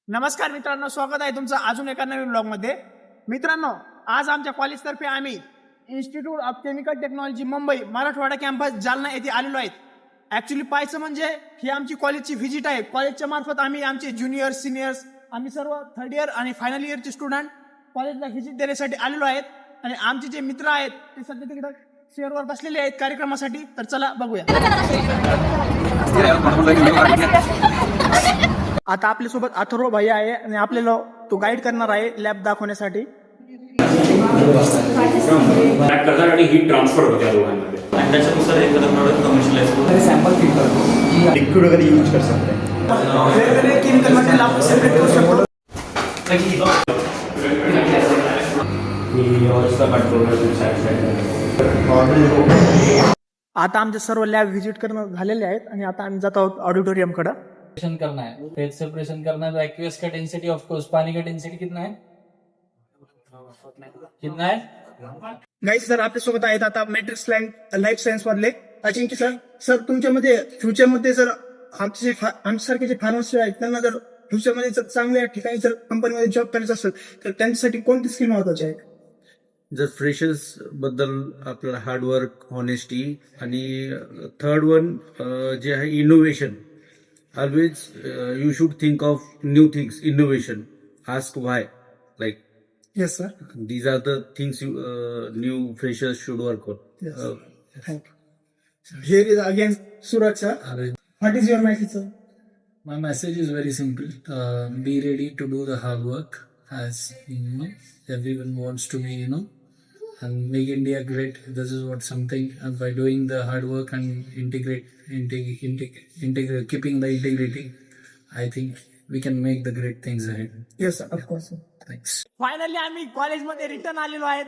नमस्कार मित्रांनो, स्वागत आहे तुमचं अजून एका नवीन ब्लॉगमध्ये. मित्रांनो, आज आमच्या कॉलेजतर्फे आम्ही institute of chemical technology Mumbai Marathwada campus Jalna येथे आलेलो आहेत. ॲक्च्युली पाहायचं म्हणजे ही आमची कॉलेजची व्हिजिट आहे. कॉलेजच्या मार्फत आम्ही आमचे ज्युनियर्स, सिनियर्स, आम्ही सर्व थर्ड इयर आणि फायनल इयरचे स्टुडंट कॉलेजला व्हिजिट देण्यासाठी आलेलो आहेत. आणि आमचे जे मित्र आहेत ते सध्या तिकडं चेअरवर बसलेले आहेत कार्यक्रमासाठी. तर चला बघूया. आता आपल्यासोबत अथर्व भैया आहे आणि आपल्याला तो गाईड करणार आहे लॅब दाखवण्यासाठी. आणि हीट ट्रान्सफर होते या दोघांमध्ये आणि त्याच्यानुसार एखादा प्रॉडक्ट कमर्शियलाइज करून सॅम्पल फिल करतो, लिक्विड वगैरे यूज कर सकते हैं. वेगवेगळे केमिकल मटेरियल आपण सेपरेट करू शकतो. आता आमचे सर्व लॅब व्हिजिट करणं झालेले आहेत आणि आता आम्ही जात आहोत ऑडिटोरियमकडे. करना है, फेज सेपरेशन करना है. तो एक्वियस का डेंसिटी ऑफ कोर्स पानी का डेंसिटी कितना है? कितना है? गाईज सर आपल्यासोबत आहेत आता मॅट्रिक्स लाईफ सायन्स मधले अजिंक्य सर. सर तुमच्यामध्ये फ्युचरमध्ये जर आमच्यासारखे जे फार्मसी आहेत त्यांना जर फ्युचरमध्ये जर चांगल्या ठिकाणी जर कंपनीमध्ये जॉब करायचं असेल तर त्यांच्यासाठी कोणती स्किल महत्वाची आहे? जर फ्रेशर्स बद्दल आपल्याला हार्डवर्क, हॉनेस्टी आणि थर्ड वन जे आहे innovation. Always you should think of new things, innovation. Ask why, like yes sir. these are the things new freshers should work on. Thank you. Here is again Suraj sir. What is your message sir? My message is very simple. Be ready to do the hard work, as everyone wants to be, and make India great. This is what something, and by doing the hard work and integrate, keeping the integrity, I think we can make the great things ahead. Yes sir, of course sir. Thanks. Finally आम्ही कॉलेजमध्ये return आलेलो आहेत.